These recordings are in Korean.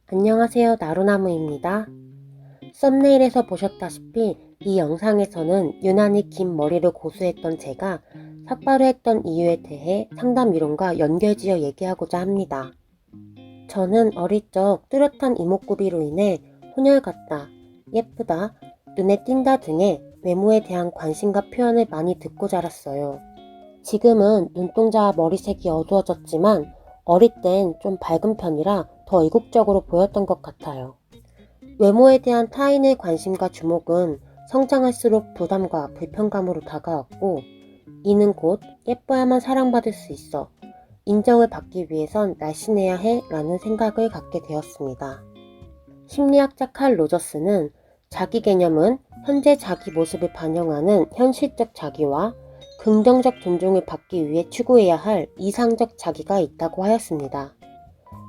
안녕하세요, 나루나무입니다. 썸네일에서 보셨다시피 이 영상에서는 유난히 긴 머리를 고수했던 제가 삭발을 했던 이유에 대해 상담 이론과 연결지어 얘기하고자 합니다. 저는 어릴 적 뚜렷한 이목구비로 인해 혼혈 같다, 예쁘다, 눈에 띈다 등의 외모에 대한 관심과 표현을 많이 듣고 자랐어요. 지금은 눈동자와 머리색이 어두워졌지만 어릴 땐 좀 밝은 편이라 더 이국적으로 보였던 것 같아요. 외모에 대한 타인의 관심과 주목은 성장할수록 부담과 불편감으로 다가왔고, 이는 곧 예뻐야만 사랑받을 수 있어 인정을 받기 위해선 날씬해야 해 라는 생각을 갖게 되었습니다. 심리학자 칼 로저스는 자기 개념은 현재 자기 모습을 반영하는 현실적 자기와 긍정적 존중을 받기 위해 추구해야 할 이상적 자기가 있다고 하였습니다.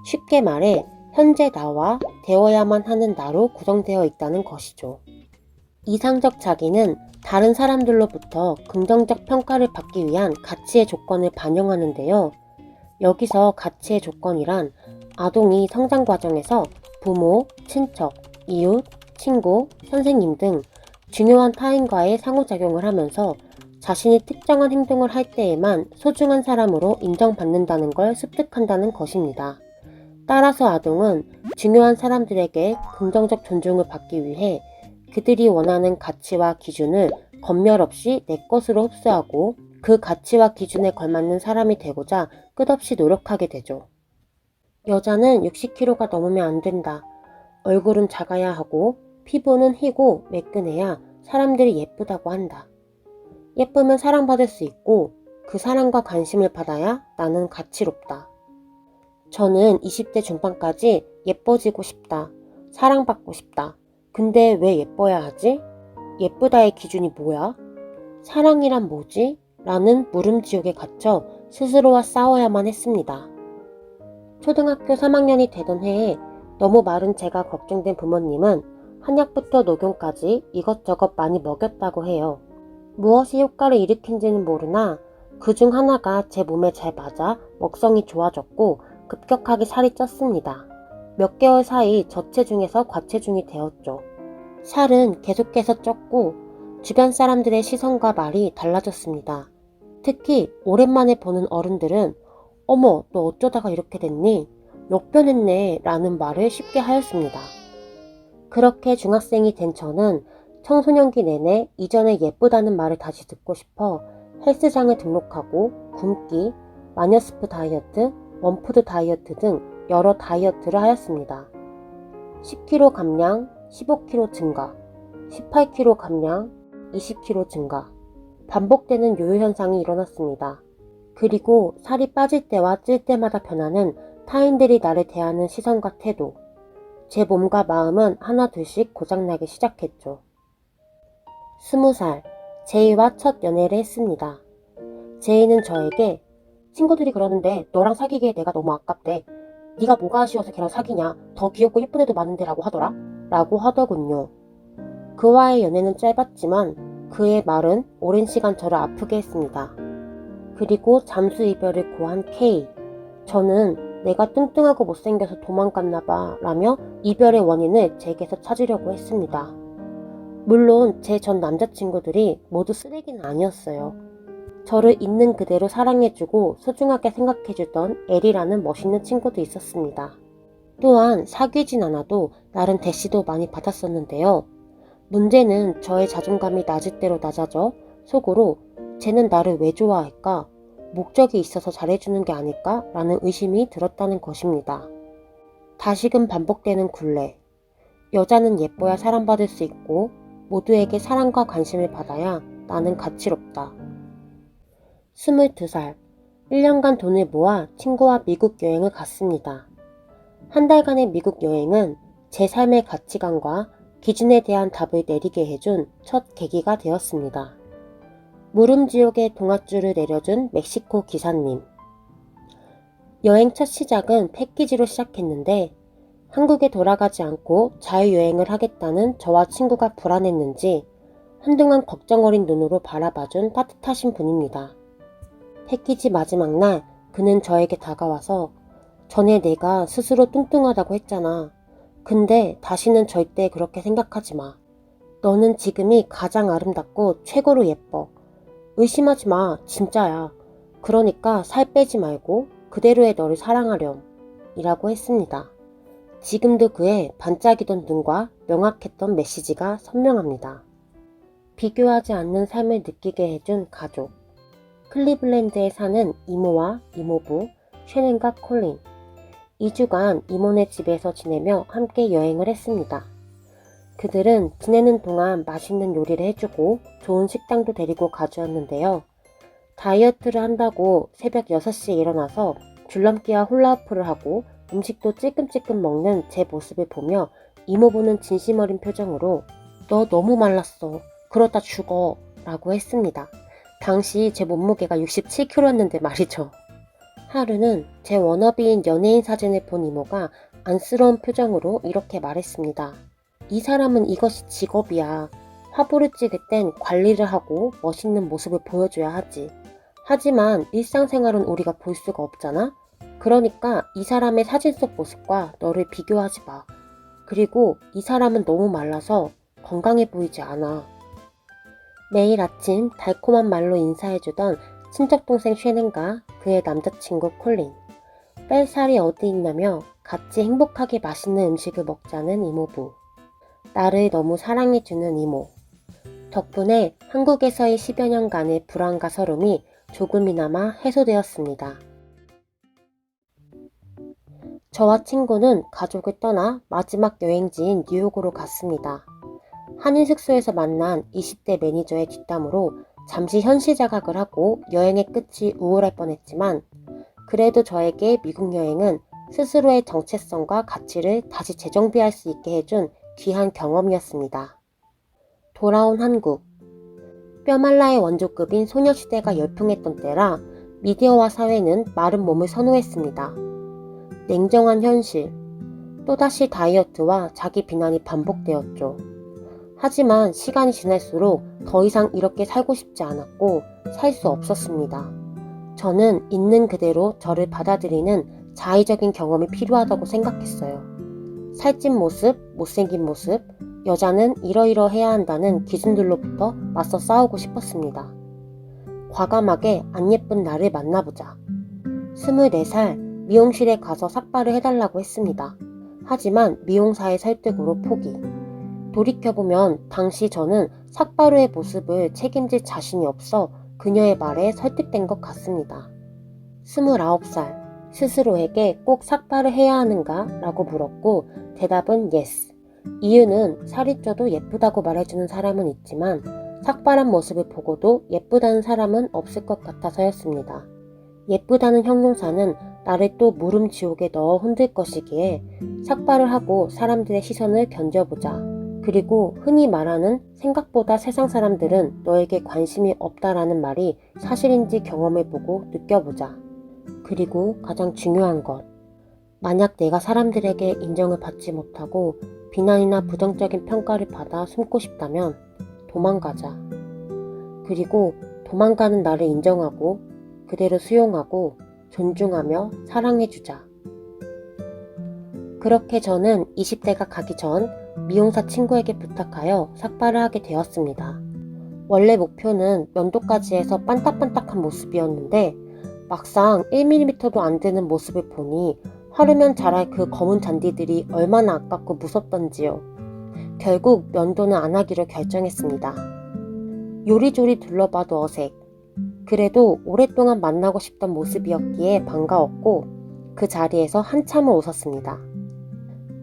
쉽게 말해 현재 나와 되어야만 하는 나로 구성되어 있다는 것이죠. 이상적 자기는 다른 사람들로부터 긍정적 평가를 받기 위한 가치의 조건을 반영하는데요. 여기서 가치의 조건이란 아동이 성장 과정에서 부모, 친척, 이웃, 친구, 선생님 등 중요한 타인과의 상호작용을 하면서 자신이 특정한 행동을 할 때에만 소중한 사람으로 인정받는다는 걸 습득한다는 것입니다. 따라서 아동은 중요한 사람들에게 긍정적 존중을 받기 위해 그들이 원하는 가치와 기준을 검열 없이 내 것으로 흡수하고 그 가치와 기준에 걸맞는 사람이 되고자 끝없이 노력하게 되죠. 여자는 60kg가 넘으면 안 된다. 얼굴은 작아야 하고 피부는 희고 매끈해야 사람들이 예쁘다고 한다. 예쁘면 사랑받을 수 있고 그 사랑과 관심을 받아야 나는 가치롭다. 저는 20대 중반까지 예뻐지고 싶다. 사랑받고 싶다. 근데 왜 예뻐야 하지? 예쁘다의 기준이 뭐야? 사랑이란 뭐지? 라는 물음지옥에 갇혀 스스로와 싸워야만 했습니다. 초등학교 3학년이 되던 해에 너무 마른 제가 걱정된 부모님은 한약부터 녹용까지 이것저것 많이 먹였다고 해요. 무엇이 효과를 일으킨지는 모르나 그중 하나가 제 몸에 잘 맞아 먹성이 좋아졌고 급격하게 살이 쪘습니다. 몇 개월 사이 저체중에서 과체중이 되었죠. 살은 계속해서 쪘고 주변 사람들의 시선과 말이 달라졌습니다. 특히 오랜만에 보는 어른들은 어머, 너 어쩌다가 이렇게 됐니? 역변했네 라는 말을 쉽게 하였습니다. 그렇게 중학생이 된 저는 청소년기 내내 이전에 예쁘다는 말을 다시 듣고 싶어 헬스장을 등록하고 굶기, 마녀스프 다이어트, 원푸드 다이어트 등 여러 다이어트를 하였습니다. 10kg 감량, 15kg 증가, 18kg 감량, 20kg 증가. 반복되는 요요 현상이 일어났습니다. 그리고 살이 빠질 때와 찔 때마다 변하는 타인들이 나를 대하는 시선과 태도. 제 몸과 마음은 하나둘씩 고장나기 시작했죠. 20살, 제이와 첫 연애를 했습니다. 제이는 저에게 친구들이 그러는데 너랑 사귀기에 내가 너무 아깝대. 네가 뭐가 아쉬워서 걔랑 사귀냐. 더 귀엽고 예쁜 애도 많은데 라고 하더라. 라고 하더군요. 그와의 연애는 짧았지만 그의 말은 오랜 시간 저를 아프게 했습니다. 그리고 잠수 이별을 고한 K. 저는 내가 뚱뚱하고 못생겨서 도망갔나봐 라며 이별의 원인을 제게서 찾으려고 했습니다. 물론 제 전 남자친구들이 모두 쓰레기는 아니었어요. 저를 있는 그대로 사랑해주고 소중하게 생각해주던 엘이라는 멋있는 친구도 있었습니다. 또한 사귀진 않아도 나름 대시도 많이 받았었는데요. 문제는 저의 자존감이 낮을 대로 낮아져 속으로 쟤는 나를 왜 좋아할까? 목적이 있어서 잘해주는 게 아닐까? 라는 의심이 들었다는 것입니다. 다시금 반복되는 굴레. 여자는 예뻐야 사랑받을 수 있고 모두에게 사랑과 관심을 받아야 나는 가치롭다. 22살, 1년간 돈을 모아 친구와 미국 여행을 갔습니다. 한 달간의 미국 여행은 제 삶의 가치관과 기준에 대한 답을 내리게 해준 첫 계기가 되었습니다. 물음지옥의 동아줄을 내려준 멕시코 기사님. 여행 첫 시작은 패키지로 시작했는데 한국에 돌아가지 않고 자유여행을 하겠다는 저와 친구가 불안했는지 한동안 걱정 어린 눈으로 바라봐준 따뜻하신 분입니다. 패키지 마지막 날 그는 저에게 다가와서 전에 내가 스스로 뚱뚱하다고 했잖아. 근데 다시는 절대 그렇게 생각하지 마. 너는 지금이 가장 아름답고 최고로 예뻐. 의심하지 마, 진짜야. 그러니까 살 빼지 말고 그대로의 너를 사랑하렴. 이라고 했습니다. 지금도 그의 반짝이던 눈과 명확했던 메시지가 선명합니다. 비교하지 않는 삶을 느끼게 해준 가족. 클리블랜드에 사는 이모와 이모부, 쉐넨과 콜린. 2주간 이모네 집에서 지내며 함께 여행을 했습니다. 그들은 지내는 동안 맛있는 요리를 해주고 좋은 식당도 데리고 가주었는데요. 다이어트를 한다고 새벽 6시에 일어나서 줄넘기와 훌라후프를 하고 음식도 찔끔찔끔 먹는 제 모습을 보며 이모부는 진심 어린 표정으로 너 너무 말랐어. 그러다 죽어. 라고 했습니다. 당시 제 몸무게가 67kg였는데 말이죠. 하루는 제 워너비인 연예인 사진을 본 이모가 안쓰러운 표정으로 이렇게 말했습니다. 이 사람은 이것이 직업이야. 화보를 찍을 땐 관리를 하고 멋있는 모습을 보여줘야 하지. 하지만 일상생활은 우리가 볼 수가 없잖아? 그러니까 이 사람의 사진 속 모습과 너를 비교하지 마. 그리고 이 사람은 너무 말라서 건강해 보이지 않아. 매일 아침 달콤한 말로 인사해주던 친척동생 쉐넨과 그의 남자친구 콜린. 뺄 살이 어디 있냐며 같이 행복하게 맛있는 음식을 먹자는 이모부. 나를 너무 사랑해주는 이모. 덕분에 한국에서의 10여 년간의 불안과 서름이 조금이나마 해소되었습니다. 저와 친구는 가족을 떠나 마지막 여행지인 뉴욕으로 갔습니다. 한인 숙소에서 만난 20대 매니저의 뒷담으로 잠시 현실 자각을 하고 여행의 끝이 우울할 뻔했지만 그래도 저에게 미국 여행은 스스로의 정체성과 가치를 다시 재정비할 수 있게 해준 귀한 경험이었습니다. 돌아온 한국. 뼈말라의 원조급인 소녀시대가 열풍했던 때라 미디어와 사회는 마른 몸을 선호했습니다. 냉정한 현실. 또다시 다이어트와 자기 비난이 반복되었죠. 하지만 시간이 지날수록 더 이상 이렇게 살고 싶지 않았고 살 수 없었습니다. 저는 있는 그대로 저를 받아들이는 자의적인 경험이 필요하다고 생각했어요. 살찐 모습, 못생긴 모습, 여자는 이러이러해야 한다는 기준들로부터 맞서 싸우고 싶었습니다. 과감하게 안 예쁜 나를 만나보자. 24살 미용실에 가서 삭발을 해달라고 했습니다. 하지만 미용사의 설득으로 포기. 돌이켜보면 당시 저는 삭발 후의 모습을 책임질 자신이 없어 그녀의 말에 설득된 것 같습니다. 29살, 스스로에게 꼭 삭발을 해야 하는가? 라고 물었고 대답은 yes. 이유는 살이 쪄도 예쁘다고 말해주는 사람은 있지만 삭발한 모습을 보고도 예쁘다는 사람은 없을 것 같아서였습니다. 예쁘다는 형용사는 나를 또 물음 지옥에 넣어 흔들 것이기에 삭발을 하고 사람들의 시선을 견뎌보자. 그리고 흔히 말하는 생각보다 세상 사람들은 너에게 관심이 없다라는 말이 사실인지 경험해보고 느껴보자. 그리고 가장 중요한 것. 만약 내가 사람들에게 인정을 받지 못하고 비난이나 부정적인 평가를 받아 숨고 싶다면 도망가자. 그리고 도망가는 나를 인정하고 그대로 수용하고 존중하며 사랑해주자. 그렇게 저는 20대가 가기 전 미용사 친구에게 부탁하여 삭발을 하게 되었습니다. 원래 목표는 면도까지 해서 반딱반딱한 모습이었는데 막상 1mm도 안 되는 모습을 보니 하루면 자랄 그 검은 잔디들이 얼마나 아깝고 무섭던지요. 결국 면도는 안 하기로 결정했습니다. 요리조리 둘러봐도 어색. 그래도 오랫동안 만나고 싶던 모습이었기에 반가웠고 그 자리에서 한참을 웃었습니다.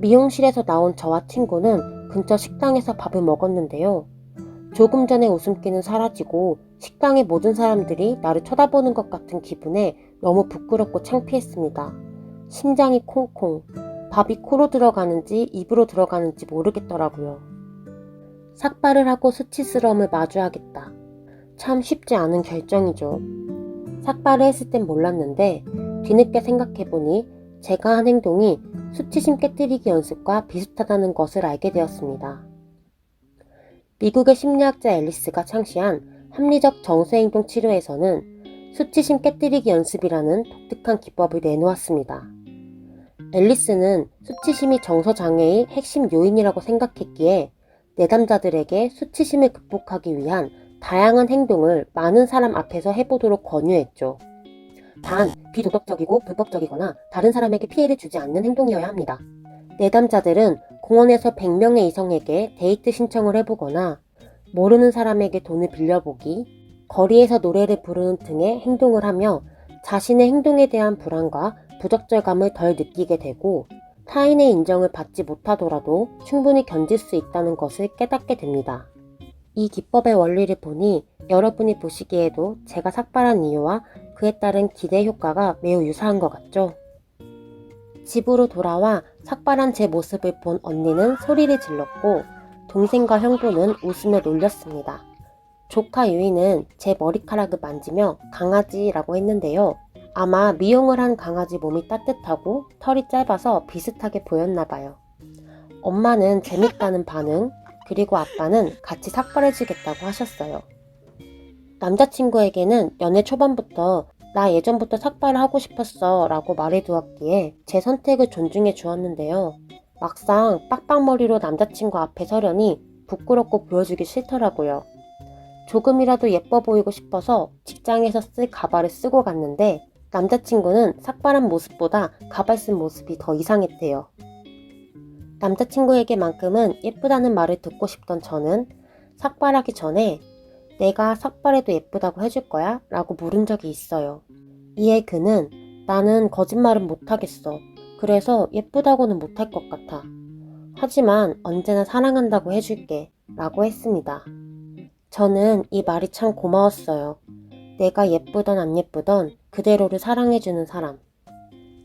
미용실에서 나온 저와 친구는 근처 식당에서 밥을 먹었는데요. 조금 전에 웃음기는 사라지고 식당의 모든 사람들이 나를 쳐다보는 것 같은 기분에 너무 부끄럽고 창피했습니다. 심장이 콩콩, 밥이 코로 들어가는지 입으로 들어가는지 모르겠더라고요. 삭발을 하고 수치스러움을 마주하겠다. 참 쉽지 않은 결정이죠. 삭발을 했을 땐 몰랐는데 뒤늦게 생각해보니 제가 한 행동이 수치심 깨뜨리기 연습과 비슷하다는 것을 알게 되었습니다. 미국의 심리학자 앨리스가 창시한 합리적 정서행동 치료에서는 수치심 깨뜨리기 연습이라는 독특한 기법을 내놓았습니다. 앨리스는 수치심이 정서장애의 핵심 요인이라고 생각했기에 내담자들에게 수치심을 극복하기 위한 다양한 행동을 많은 사람 앞에서 해보도록 권유했죠. 단, 비도덕적이고 불법적이거나 다른 사람에게 피해를 주지 않는 행동이어야 합니다. 내담자들은 공원에서 100명의 이성에게 데이트 신청을 해보거나 모르는 사람에게 돈을 빌려보기, 거리에서 노래를 부르는 등의 행동을 하며 자신의 행동에 대한 불안과 부적절감을 덜 느끼게 되고 타인의 인정을 받지 못하더라도 충분히 견딜 수 있다는 것을 깨닫게 됩니다. 이 기법의 원리를 보니 여러분이 보시기에도 제가 삭발한 이유와 그에 따른 기대 효과가 매우 유사한 것 같죠? 집으로 돌아와 삭발한 제 모습을 본 언니는 소리를 질렀고 동생과 형부는 웃으며 놀렸습니다. 조카 유이는 제 머리카락을 만지며 강아지라고 했는데요. 아마 미용을 한 강아지 몸이 따뜻하고 털이 짧아서 비슷하게 보였나 봐요. 엄마는 재밌다는 반응, 그리고 아빠는 같이 삭발해주겠다고 하셨어요. 남자친구에게는 연애 초반부터 나 예전부터 삭발을 하고 싶었어 라고 말해두었기에 제 선택을 존중해 주었는데요. 막상 빡빡머리로 남자친구 앞에 서려니 부끄럽고 보여주기 싫더라고요. 조금이라도 예뻐 보이고 싶어서 직장에서 쓸 가발을 쓰고 갔는데 남자친구는 삭발한 모습보다 가발 쓴 모습이 더 이상했대요. 남자친구에게만큼은 예쁘다는 말을 듣고 싶던 저는 삭발하기 전에 내가 삭발해도 예쁘다고 해줄 거야? 라고 물은 적이 있어요. 이에 그는 나는 거짓말은 못하겠어. 그래서 예쁘다고는 못할 것 같아. 하지만 언제나 사랑한다고 해줄게. 라고 했습니다. 저는 이 말이 참 고마웠어요. 내가 예쁘던 안 예쁘던 그대로를 사랑해주는 사람.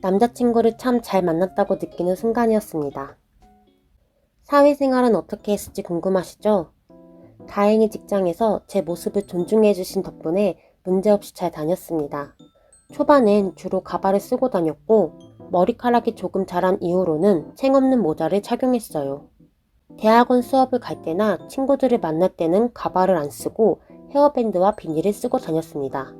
남자친구를 참 잘 만났다고 느끼는 순간이었습니다. 사회생활은 어떻게 했을지 궁금하시죠? 다행히 직장에서 제 모습을 존중해주신 덕분에 문제없이 잘 다녔습니다. 초반엔 주로 가발을 쓰고 다녔고 머리카락이 조금 자란 이후로는 챙없는 모자를 착용했어요. 대학원 수업을 갈 때나 친구들을 만날 때는 가발을 안 쓰고 헤어밴드와 비닐을 쓰고 다녔습니다.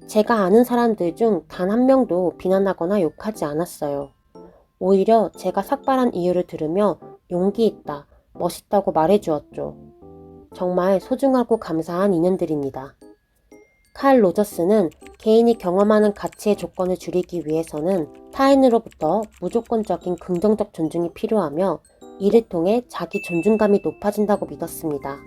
제가 아는 사람들 중 단 한 명도 비난하거나 욕하지 않았어요. 오히려 제가 삭발한 이유를 들으며 용기 있다, 멋있다고 말해주었죠. 정말 소중하고 감사한 인연들입니다. 칼 로저스는 개인이 경험하는 가치의 조건을 줄이기 위해서는 타인으로부터 무조건적인 긍정적 존중이 필요하며 이를 통해 자기 존중감이 높아진다고 믿었습니다.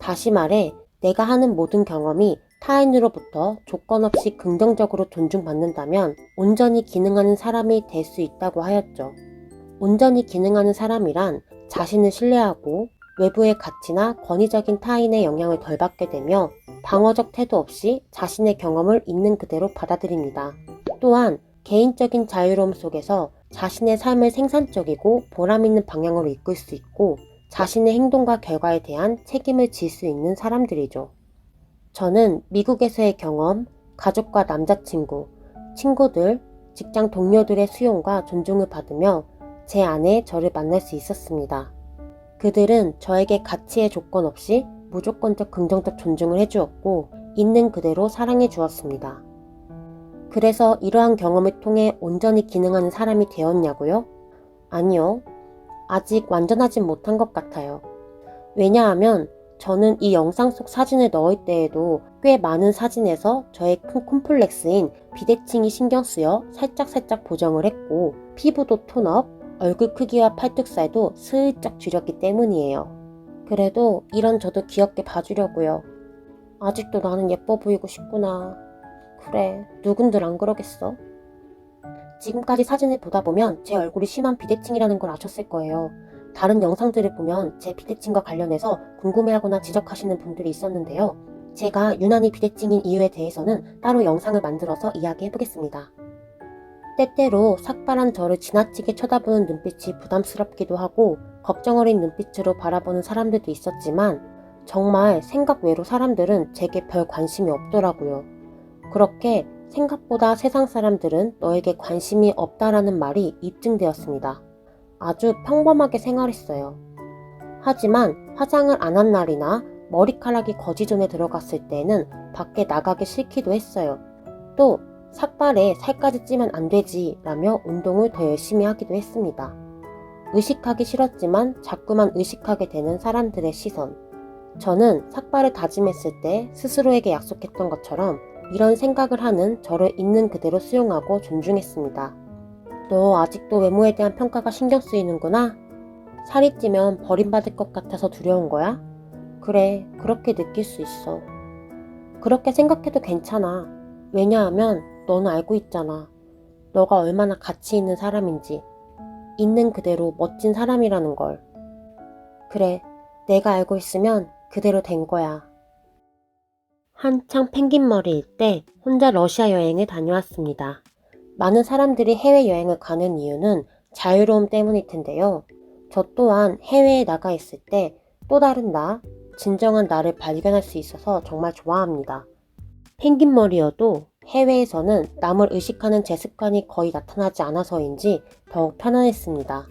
다시 말해 내가 하는 모든 경험이 타인으로부터 조건 없이 긍정적으로 존중받는다면 온전히 기능하는 사람이 될 수 있다고 하였죠. 온전히 기능하는 사람이란 자신을 신뢰하고 외부의 가치나 권위적인 타인의 영향을 덜 받게 되며 방어적 태도 없이 자신의 경험을 있는 그대로 받아들입니다. 또한 개인적인 자유로움 속에서 자신의 삶을 생산적이고 보람있는 방향으로 이끌 수 있고 자신의 행동과 결과에 대한 책임을 질 수 있는 사람들이죠. 저는 미국에서의 경험, 가족과 남자친구, 친구들, 직장 동료들의 수용과 존중을 받으며 제 안에 저를 만날 수 있었습니다. 그들은 저에게 가치의 조건 없이 무조건적 긍정적 존중을 해주었고 있는 그대로 사랑해 주었습니다. 그래서 이러한 경험을 통해 온전히 기능하는 사람이 되었냐고요? 아니요. 아직 완전하진 못한 것 같아요. 왜냐하면 저는 이 영상 속 사진을 넣을 때에도 꽤 많은 사진에서 저의 큰 콤플렉스인 비대칭이 신경 쓰여 살짝살짝 보정을 했고 피부도 톤업, 얼굴 크기와 팔뚝살도 슬쩍 줄였기 때문이에요. 그래도 이런 저도 귀엽게 봐주려고요. 아직도 나는 예뻐 보이고 싶구나. 그래, 누군들 안 그러겠어? 지금까지 사진을 보다 보면 제 얼굴이 심한 비대칭이라는 걸 아셨을 거예요. 다른 영상들을 보면 제 비대칭과 관련해서 궁금해하거나 지적하시는 분들이 있었는데요. 제가 유난히 비대칭인 이유에 대해서는 따로 영상을 만들어서 이야기해보겠습니다. 때때로 삭발한 저를 지나치게 쳐다보는 눈빛이 부담스럽기도 하고 걱정 어린 눈빛으로 바라보는 사람들도 있었지만 정말 생각 외로 사람들은 제게 별 관심이 없더라고요. 그렇게 생각보다 세상 사람들은 너에게 관심이 없다라는 말이 입증되었습니다. 아주 평범하게 생활했어요. 하지만 화장을 안 한 날이나 머리카락이 거지존에 들어갔을 때는 밖에 나가기 싫기도 했어요. 또 삭발에 살까지 찌면 안 되지 라며 운동을 더 열심히 하기도 했습니다. 의식하기 싫었지만 자꾸만 의식하게 되는 사람들의 시선. 저는 삭발을 다짐했을 때 스스로에게 약속했던 것처럼 이런 생각을 하는 저를 있는 그대로 수용하고 존중했습니다. 너 아직도 외모에 대한 평가가 신경 쓰이는구나? 살이 찌면 버림받을 것 같아서 두려운 거야? 그래, 그렇게 느낄 수 있어. 그렇게 생각해도 괜찮아. 왜냐하면 너는 알고 있잖아. 너가 얼마나 가치 있는 사람인지. 있는 그대로 멋진 사람이라는 걸. 그래, 내가 알고 있으면 그대로 된 거야. 한창 펭귄머리일 때 혼자 러시아 여행을 다녀왔습니다. 많은 사람들이 해외여행을 가는 이유는 자유로움 때문일 텐데요. 저 또한 해외에 나가 있을 때 또 다른 나, 진정한 나를 발견할 수 있어서 정말 좋아합니다. 펭귄머리여도 해외에서는 남을 의식하는 제 습관이 거의 나타나지 않아서인지 더욱 편안했습니다.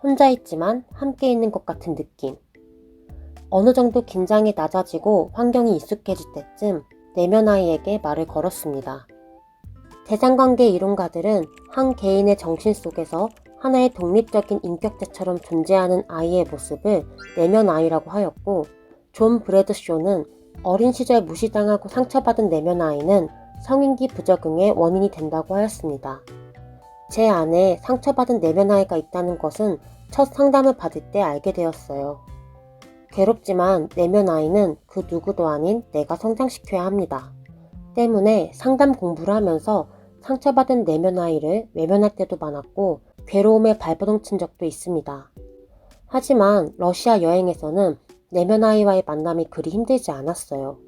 혼자 있지만 함께 있는 것 같은 느낌. 어느 정도 긴장이 낮아지고 환경이 익숙해질 때쯤 내면 아이에게 말을 걸었습니다. 대상관계 이론가들은 한 개인의 정신 속에서 하나의 독립적인 인격체처럼 존재하는 아이의 모습을 내면 아이라고 하였고, 존 브래드쇼는 어린 시절 무시당하고 상처받은 내면 아이는 성인기 부적응의 원인이 된다고 하였습니다. 제 안에 상처받은 내면 아이가 있다는 것은 첫 상담을 받을 때 알게 되었어요. 괴롭지만 내면 아이는 그 누구도 아닌 내가 성장시켜야 합니다. 때문에 상담 공부를 하면서 상처받은 내면 아이를 외면할 때도 많았고 괴로움에 발버둥 친 적도 있습니다. 하지만 러시아 여행에서는 내면 아이와의 만남이 그리 힘들지 않았어요.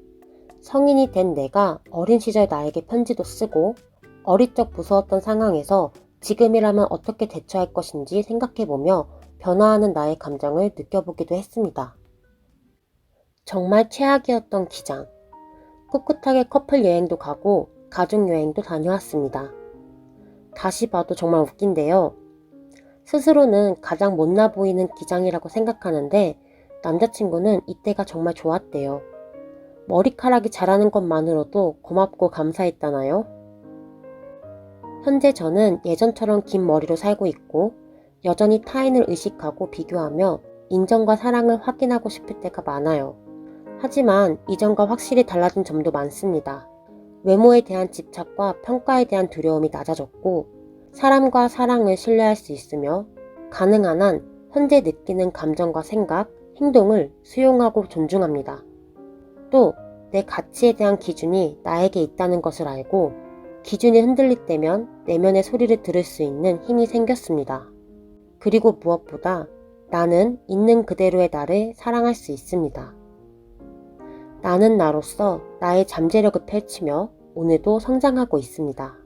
성인이 된 내가 어린 시절 나에게 편지도 쓰고 어릴 적 무서웠던 상황에서 지금이라면 어떻게 대처할 것인지 생각해보며 변화하는 나의 감정을 느껴보기도 했습니다. 정말 최악이었던 기장. 꿋꿋하게 커플 여행도 가고 가족 여행도 다녀왔습니다. 다시 봐도 정말 웃긴데요. 스스로는 가장 못나 보이는 기장이라고 생각하는데 남자친구는 이때가 정말 좋았대요. 머리카락이 자라는 것만으로도 고맙고 감사했다나요? 현재 저는 예전처럼 긴 머리로 살고 있고 여전히 타인을 의식하고 비교하며 인정과 사랑을 확인하고 싶을 때가 많아요. 하지만 이전과 확실히 달라진 점도 많습니다. 외모에 대한 집착과 평가에 대한 두려움이 낮아졌고 사람과 사랑을 신뢰할 수 있으며 가능한 한 현재 느끼는 감정과 생각, 행동을 수용하고 존중합니다. 또 내 가치에 대한 기준이 나에게 있다는 것을 알고 기준이 흔들릴 때면 내면의 소리를 들을 수 있는 힘이 생겼습니다. 그리고 무엇보다 나는 있는 그대로의 나를 사랑할 수 있습니다. 나는 나로서 나의 잠재력을 펼치며 오늘도 성장하고 있습니다.